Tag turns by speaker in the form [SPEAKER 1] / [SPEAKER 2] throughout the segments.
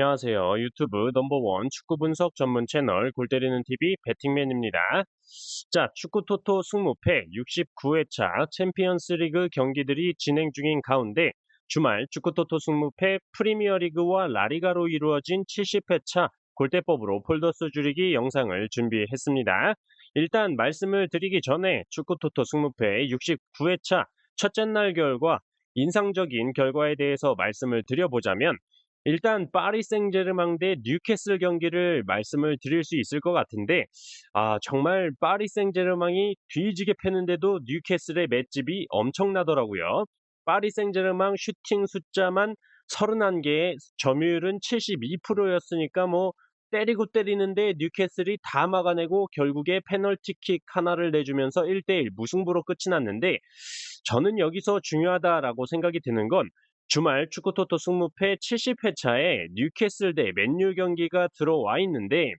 [SPEAKER 1] 안녕하세요. 유튜브 넘버원 축구 분석 전문 채널 골 때리는 TV 배팅맨입니다. 자, 축구 토토 승무패 69회차 챔피언스 리그 경기들이 진행 중인 가운데 주말 축구 토토 승무패 프리미어 리그와 라리가로 이루어진 70회차 골대법으로 폴더스 줄이기 영상을 준비했습니다. 일단 말씀을 드리기 전에 축구 토토 승무패 69회차 첫째 날 결과 인상적인 결과에 대해서 말씀을 드려보자면 일단 파리 생제르맹 대 뉴캐슬 경기를 말씀을 드릴 수 있을 것 같은데 정말 파리 생제르맹이 뒤지게 패는데도 뉴캐슬의 맷집이 엄청나더라고요. 파리 생제르맹 슈팅 숫자만 31개에 점유율은 72%였으니까 뭐 때리고 때리는데 뉴캐슬이 다 막아내고 결국에 페널티킥 하나를 내주면서 1대1 무승부로 끝이 났는데 저는 여기서 중요하다라고 생각이 드는 건 주말 축구토토 승무패 70회차에 뉴캐슬 대 맨유 경기가 들어와 있는데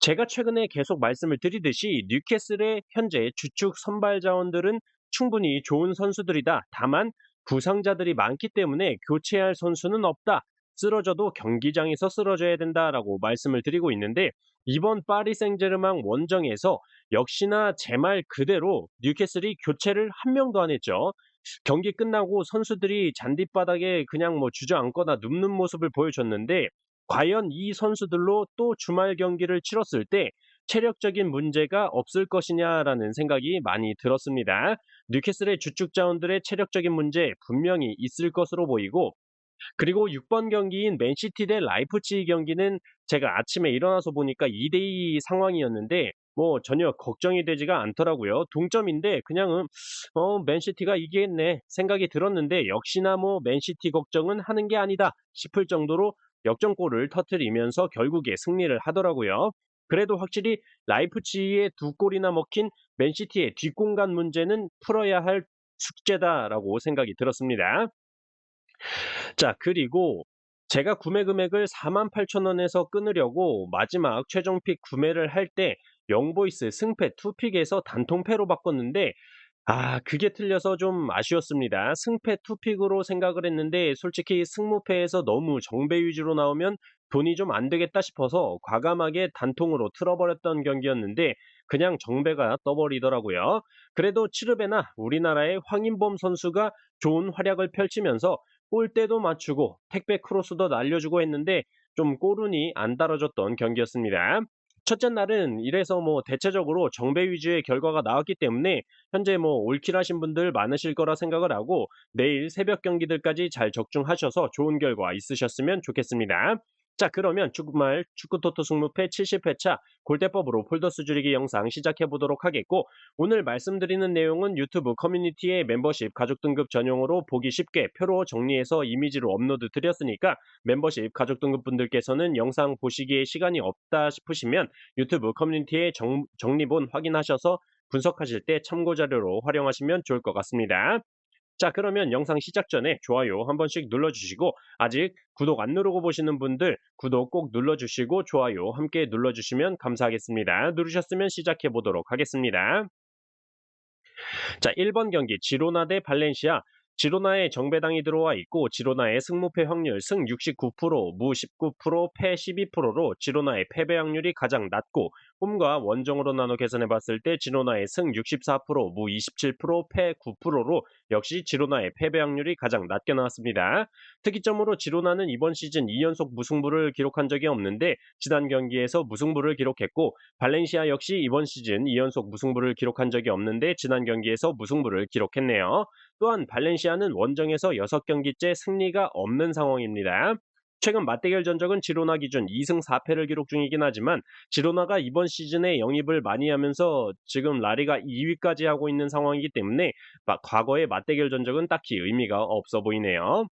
[SPEAKER 1] 제가 최근에 계속 말씀을 드리듯이 뉴캐슬의 현재 주축 선발 자원들은 충분히 좋은 선수들이다. 다만 부상자들이 많기 때문에 교체할 선수는 없다. 쓰러져도 경기장에서 쓰러져야 된다라고 말씀을 드리고 있는데 이번 파리 생제르맹 원정에서 역시나 제 말 그대로 뉴캐슬이 교체를 한 명도 안 했죠. 경기 끝나고 선수들이 잔디바닥에 그냥 뭐 주저앉거나 눕는 모습을 보여줬는데 과연 이 선수들로 또 주말 경기를 치렀을 때 체력적인 문제가 없을 것이냐라는 생각이 많이 들었습니다. 뉴캐슬의 주축 자원들의 체력적인 문제 분명히 있을 것으로 보이고 그리고 6번 경기인 맨시티 대 라이프치히 경기는 제가 아침에 일어나서 보니까 2대2 상황이었는데 뭐 전혀 걱정이 되지가 않더라고요. 동점인데 그냥 맨시티가 이기겠네 생각이 들었는데 역시나 뭐 맨시티 걱정은 하는 게 아니다 싶을 정도로 역전골을 터뜨리면서 결국에 승리를 하더라고요. 그래도 확실히 라이프치히의 두 골이나 먹힌 맨시티의 뒷공간 문제는 풀어야 할 숙제다라고 생각이 들었습니다. 자, 그리고 제가 구매 금액을 48,000원에서 끊으려고 마지막 최종 픽 구매를 할 때 영보이스 승패 투픽에서 단통패로 바꿨는데 그게 틀려서 좀 아쉬웠습니다. 승패 투픽으로 생각을 했는데 솔직히 승무패에서 너무 정배 위주로 나오면 돈이 좀 안 되겠다 싶어서 과감하게 단통으로 틀어버렸던 경기였는데 그냥 정배가 떠버리더라고요. 그래도 칠르베나 우리나라의 황인범 선수가 좋은 활약을 펼치면서 골대도 맞추고 택배 크로스도 날려주고 했는데 좀 골운이 안 따라줬던 경기였습니다. 첫째 날은 이래서 뭐 대체적으로 정배 위주의 결과가 나왔기 때문에 현재 뭐 올킬하신 분들 많으실 거라 생각을 하고 내일 새벽 경기들까지 잘 적중하셔서 좋은 결과 있으셨으면 좋겠습니다. 자, 그러면 주말 축구토토 승무패 70회차 골대법으로 폴더스 줄이기 영상 시작해 보도록 하겠고 오늘 말씀드리는 내용은 유튜브 커뮤니티의 멤버십 가족 등급 전용으로 보기 쉽게 표로 정리해서 이미지로 업로드 드렸으니까 멤버십 가족 등급 분들께서는 영상 보시기에 시간이 없다 싶으시면 유튜브 커뮤니티의 정리본 확인하셔서 분석하실 때 참고 자료로 활용하시면 좋을 것 같습니다. 자, 그러면 영상 시작 전에 좋아요 한 번씩 눌러주시고 아직 구독 안 누르고 보시는 분들 구독 꼭 눌러주시고 좋아요 함께 눌러주시면 감사하겠습니다. 누르셨으면 시작해 보도록 하겠습니다. 자, 1번 경기 지로나 대 발렌시아. 지로나에 정배당이 들어와 있고 지로나의 승무패 확률 승 69%, 무 19%, 패 12%로 지로나의 패배 확률이 가장 낮고 홈과 원정으로 나눠 계산해 봤을 때 지로나의 승 64%, 무 27%, 패 9%로 역시 지로나의 패배 확률이 가장 낮게 나왔습니다. 특이점으로 지로나는 이번 시즌 2연속 무승부를 기록한 적이 없는데 지난 경기에서 무승부를 기록했고 발렌시아 역시 이번 시즌 2연속 무승부를 기록한 적이 없는데 지난 경기에서 무승부를 기록했네요. 또한 발렌시아는 원정에서 6경기째 승리가 없는 상황입니다. 최근 맞대결 전적은 지로나 기준 2승 4패를 기록 중이긴 하지만 지로나가 이번 시즌에 영입을 많이 하면서 지금 라리가 2위까지 하고 있는 상황이기 때문에 과거의 맞대결 전적은 딱히 의미가 없어 보이네요.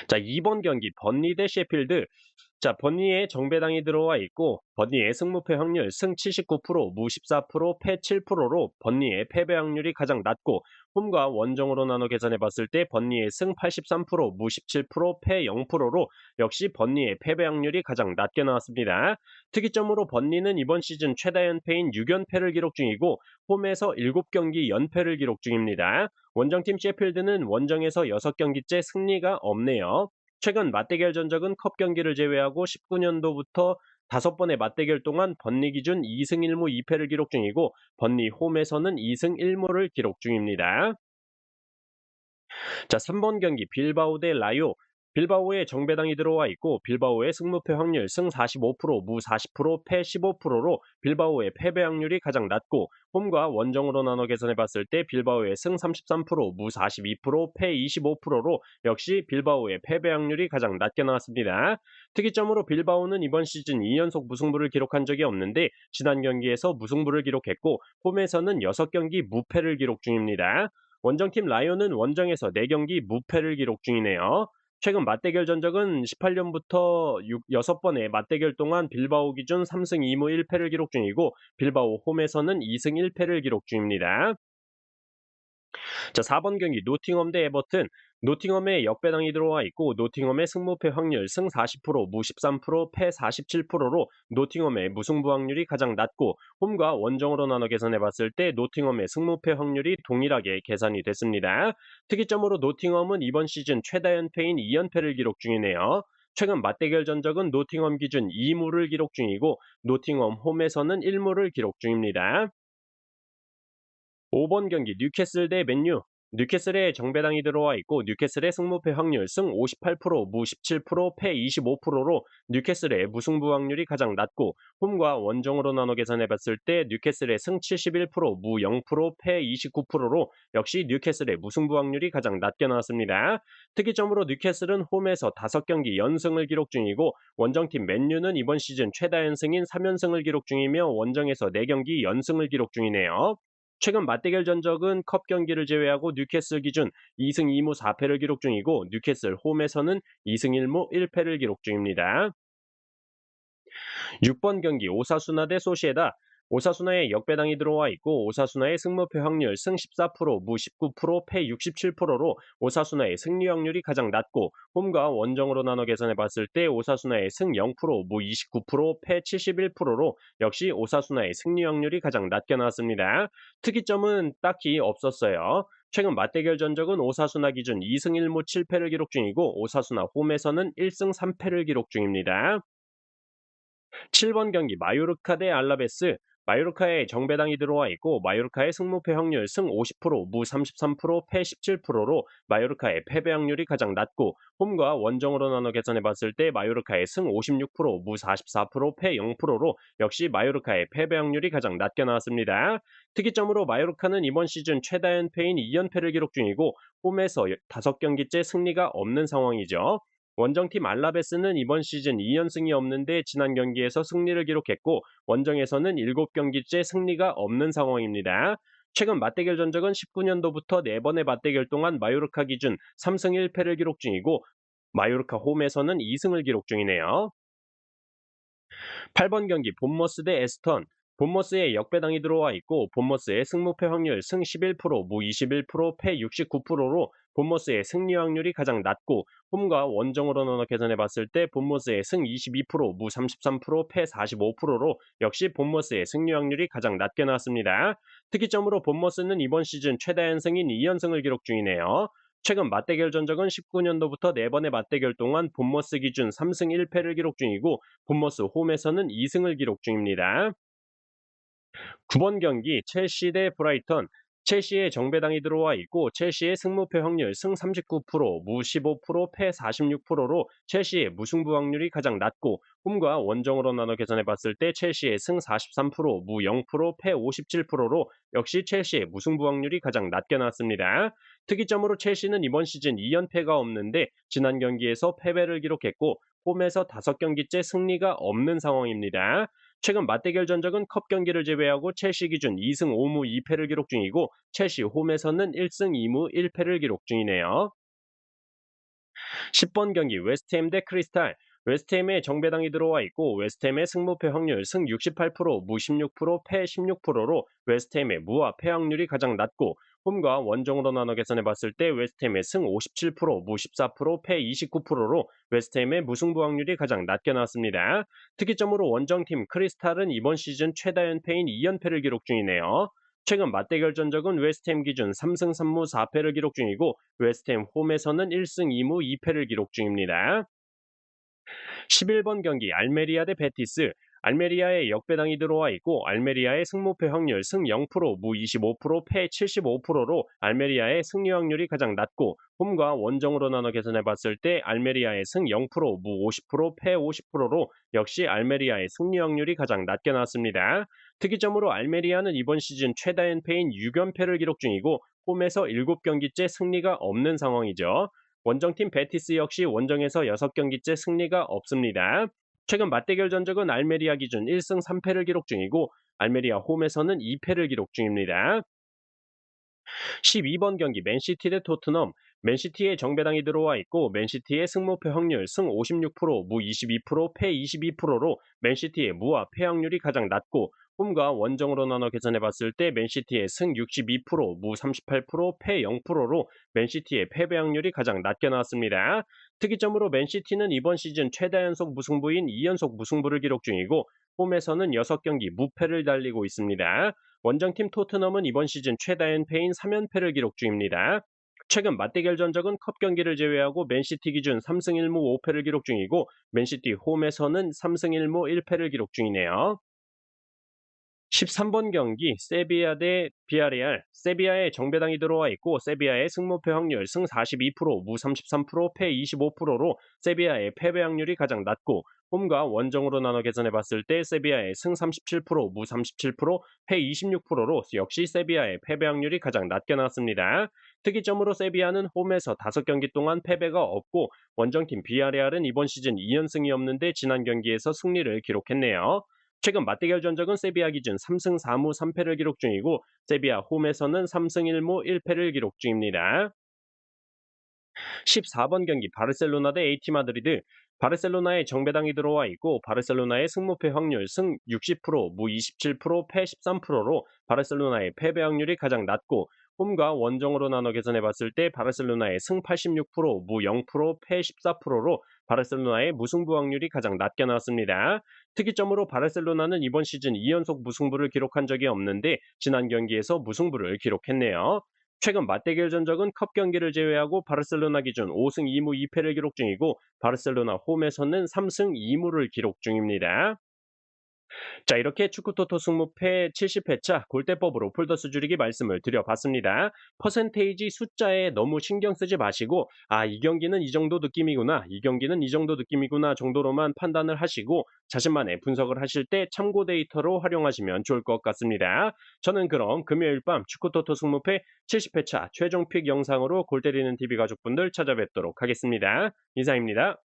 [SPEAKER 1] 자, 2번 경기 번리 대 셰필드. 자, 번리에 정배당이 들어와 있고 번리의 승무패 확률 승 79%, 무 14%, 패 7%로 번리의 패배 확률이 가장 낮고 홈과 원정으로 나눠 계산해 봤을 때 번리의 승 83%, 무 17%, 패 0%로 역시 번리의 패배 확률이 가장 낮게 나왔습니다. 특이점으로 번리는 이번 시즌 최다 연패인 6연패를 기록 중이고 홈에서 7경기 연패를 기록 중입니다. 원정팀 셰필드는 원정에서 6경기째 승리가 없네요. 최근 맞대결 전적은 컵 경기를 제외하고 19년도부터 5번의 맞대결 동안 번리 기준 2승 1무 2패를 기록 중이고 번리 홈에서는 2승 1무를 기록 중입니다. 자, 3번 경기 빌바오 대 라요. 빌바오에 정배당이 들어와 있고 빌바오의 승무패 확률 승 45%, 무 40%, 패 15%로 빌바오의 패배 확률이 가장 낮고 홈과 원정으로 나눠 계산해 봤을 때 빌바오의 승 33%, 무 42%, 패 25%로 역시 빌바오의 패배 확률이 가장 낮게 나왔습니다. 특이점으로 빌바오는 이번 시즌 2연속 무승부를 기록한 적이 없는데 지난 경기에서 무승부를 기록했고 홈에서는 6경기 무패를 기록 중입니다. 원정팀 라이온은 원정에서 4경기 무패를 기록 중이네요. 최근 맞대결 전적은 18년부터 6번의 맞대결 동안 빌바오 기준 3승 2무 1패를 기록 중이고 빌바오 홈에서는 2승 1패를 기록 중입니다. 자, 4번 경기 노팅엄 대 에버튼. 노팅엄에 역배당이 들어와 있고 노팅엄의 승무패 확률 승 40%, 무 13%, 패 47%로 노팅엄의 무승부 확률이 가장 낮고 홈과 원정으로 나눠 계산해 봤을 때 노팅엄의 승무패 확률이 동일하게 계산이 됐습니다. 특이점으로 노팅엄은 이번 시즌 최다 연패인 2연패를 기록 중이네요. 최근 맞대결 전적은 노팅엄 기준 2무를 기록 중이고 노팅엄 홈에서는 1무를 기록 중입니다. 5번 경기 뉴캐슬 대 맨유. 뉴캐슬에 정배당이 들어와 있고 뉴캐슬의 승무패 확률 승 58%, 무 17%, 패 25%로 뉴캐슬의 무승부 확률이 가장 낮고 홈과 원정으로 나눠 계산해 봤을 때 뉴캐슬의 승 71%, 무 0%, 패 29%로 역시 뉴캐슬의 무승부 확률이 가장 낮게 나왔습니다. 특이점으로 뉴캐슬은 홈에서 5경기 연승을 기록 중이고 원정팀 맨유는 이번 시즌 최다 연승인 3연승을 기록 중이며 원정에서 4경기 연승을 기록 중이네요. 최근 맞대결 전적은 컵 경기를 제외하고 뉴캐슬 기준 2승 2무 4패를 기록 중이고 뉴캐슬 홈에서는 2승 1무 1패를 기록 중입니다. 6번 경기 오사수나 대 소시에다. 오사수나에 역배당이 들어와 있고 오사수나의 승무패 확률 승 14%, 무 19%, 패 67%로 오사수나의 승리 확률이 가장 낮고 홈과 원정으로 나눠 계산해 봤을 때 오사수나의 승 0%, 무 29%, 패 71%로 역시 오사수나의 승리 확률이 가장 낮게 나왔습니다. 특이점은 딱히 없었어요. 최근 맞대결 전적은 오사수나 기준 2승 1무 7패를 기록 중이고 오사수나 홈에서는 1승 3패를 기록 중입니다. 7번 경기 마요르카 대 알라베스. 마요르카에 정배당이 들어와 있고 마요르카의 승무패 확률 승 50%, 무 33%, 패 17%로 마요르카의 패배 확률이 가장 낮고 홈과 원정으로 나눠 계산해 봤을 때 마요르카의 승 56%, 무 44%, 패 0%로 역시 마요르카의 패배 확률이 가장 낮게 나왔습니다. 특이점으로 마요르카는 이번 시즌 최다 연패인 2연패를 기록 중이고 홈에서 5경기째 승리가 없는 상황이죠. 원정팀 알라베스는 이번 시즌 2연승이 없는데 지난 경기에서 승리를 기록했고 원정에서는 7경기째 승리가 없는 상황입니다. 최근 맞대결 전적은 19년도부터 4번의 맞대결 동안 마요르카 기준 3승 1패를 기록 중이고 마요르카 홈에서는 2승을 기록 중이네요. 8번 경기 본머스 대 에스턴. 본머스에 역배당이 들어와 있고 본머스의 승무패 확률 승 11%, 무 21%, 패 69%로 본머스의 승리 확률이 가장 낮고 홈과 원정으로 나눠 계산해 봤을 때 본머스의 승 22%, 무 33%, 패 45%로 역시 본머스의 승리 확률이 가장 낮게 나왔습니다. 특이점으로 본머스는 이번 시즌 최다 연승인 2연승을 기록 중이네요. 최근 맞대결 전적은 19년도부터 4번의 맞대결 동안 본머스 기준 3승 1패를 기록 중이고 본머스 홈에서는 2승을 기록 중입니다. 9번 경기 첼시 대 브라이턴. 첼시에 정배당이 들어와 있고 첼시의 승무패 확률 승 39%, 무 15%, 패 46%로 첼시의 무승부 확률이 가장 낮고 홈과 원정으로 나눠 계산해 봤을 때 첼시의 승 43%, 무 0%, 패 57%로 역시 첼시의 무승부 확률이 가장 낮게 나왔습니다. 특이점으로 첼시는 이번 시즌 2연패가 없는데 지난 경기에서 패배를 기록했고 홈에서 5경기째 승리가 없는 상황입니다. 최근 맞대결 전적은 컵 경기를 제외하고 첼시 기준 2승 5무 2패를 기록 중이고 첼시 홈에서는 1승 2무 1패를 기록 중이네요. 10번 경기 웨스트햄 대 크리스탈. 웨스트햄에 정배당이 들어와 있고 웨스트햄의 승무패 확률 승 68%, 무 16%, 패 16%로 웨스트햄의 무와 패 확률이 가장 낮고 홈과 원정으로 나눠 계산해 봤을 때 웨스트햄의 승 57%, 무 14%, 패 29%로 웨스트햄의 무승부 확률이 가장 낮게 나왔습니다. 특이점으로 원정팀 크리스탈은 이번 시즌 최다 연패인 2연패를 기록 중이네요. 최근 맞대결 전적은 웨스트햄 기준 3승 3무 4패를 기록 중이고 웨스트햄 홈에서는 1승 2무 2패를 기록 중입니다. 11번 경기 알메리아 대 베티스. 알메리아에 역배당이 들어와 있고 알메리아의 승무패 확률 승 0%, 무 25%, 패 75%로 알메리아의 승리 확률이 가장 낮고 홈과 원정으로 나눠 계산해 봤을 때 알메리아의 승 0%, 무 50%, 패 50%로 역시 알메리아의 승리 확률이 가장 낮게 나왔습니다. 특이점으로 알메리아는 이번 시즌 최다 연패인 6연패를 기록 중이고 홈에서 7경기째 승리가 없는 상황이죠. 원정팀 베티스 역시 원정에서 6경기째 승리가 없습니다. 최근 맞대결 전적은 알메리아 기준 1승 3패를 기록 중이고 알메리아 홈에서는 2패를 기록 중입니다. 12번 경기 맨시티 대 토트넘. 맨시티에 정배당이 들어와 있고 맨시티의 승무패 확률 승 56%, 무 22%, 패 22%로 맨시티의 무와 패 확률이 가장 낮고 홈과 원정으로 나눠 계산해 봤을 때 맨시티의 승 62%, 무 38%, 패 0%로 맨시티의 패배 확률이 가장 낮게 나왔습니다. 특이점으로 맨시티는 이번 시즌 최다 연속 무승부인 2연속 무승부를 기록 중이고 홈에서는 6경기 무패를 달리고 있습니다. 원정팀 토트넘은 이번 시즌 최다 연패인 3연패를 기록 중입니다. 최근 맞대결 전적은 컵 경기를 제외하고 맨시티 기준 3승 1무 5패를 기록 중이고 맨시티 홈에서는 3승 1무 1패를 기록 중이네요. 13번 경기 세비야 대 비아레알. 세비야에 정배당이 들어와 있고 세비야의 승무패 확률 승 42%, 무 33%, 패 25%로 세비야의 패배 확률이 가장 낮고 홈과 원정으로 나눠 계산해 봤을 때 세비야의 승 37%, 무 37%, 패 26%로 역시 세비야의 패배 확률이 가장 낮게 나왔습니다. 특이점으로 세비야는 홈에서 5경기 동안 패배가 없고 원정팀 비아레알은 이번 시즌 2연승이 없는데 지난 경기에서 승리를 기록했네요. 최근 맞대결 전적은 세비야 기준 3승 4무 3패를 기록 중이고 세비야 홈에서는 3승 1무 1패를 기록 중입니다. 14번 경기 바르셀로나 대 AT 마드리드. 바르셀로나에 정배당이 들어와 있고 바르셀로나의 승무패 확률 승 60%, 무 27%, 패 13%로 바르셀로나의 패배 확률이 가장 낮고 홈과 원정으로 나눠 계산해 봤을 때 바르셀로나의 승 86%, 무 0%, 패 14%로 바르셀로나의 무승부 확률이 가장 낮게 나왔습니다. 특이점으로 바르셀로나는 이번 시즌 2연속 무승부를 기록한 적이 없는데 지난 경기에서 무승부를 기록했네요. 최근 맞대결 전적은 컵 경기를 제외하고 바르셀로나 기준 5승 2무 2패를 기록 중이고 바르셀로나 홈에서는 3승 2무를 기록 중입니다. 자, 이렇게 축구토토 승무패 70회차 골대법으로 폴더스 줄이기 말씀을 드려봤습니다. 퍼센테이지 숫자에 너무 신경 쓰지 마시고 이 경기는 이 정도 느낌이구나, 이 경기는 이 정도 느낌이구나 정도로만 판단을 하시고 자신만의 분석을 하실 때 참고 데이터로 활용하시면 좋을 것 같습니다. 저는 그럼 금요일 밤 축구토토 승무패 70회차 최종 픽 영상으로 골 때리는 TV 가족분들 찾아뵙도록 하겠습니다. 이상입니다.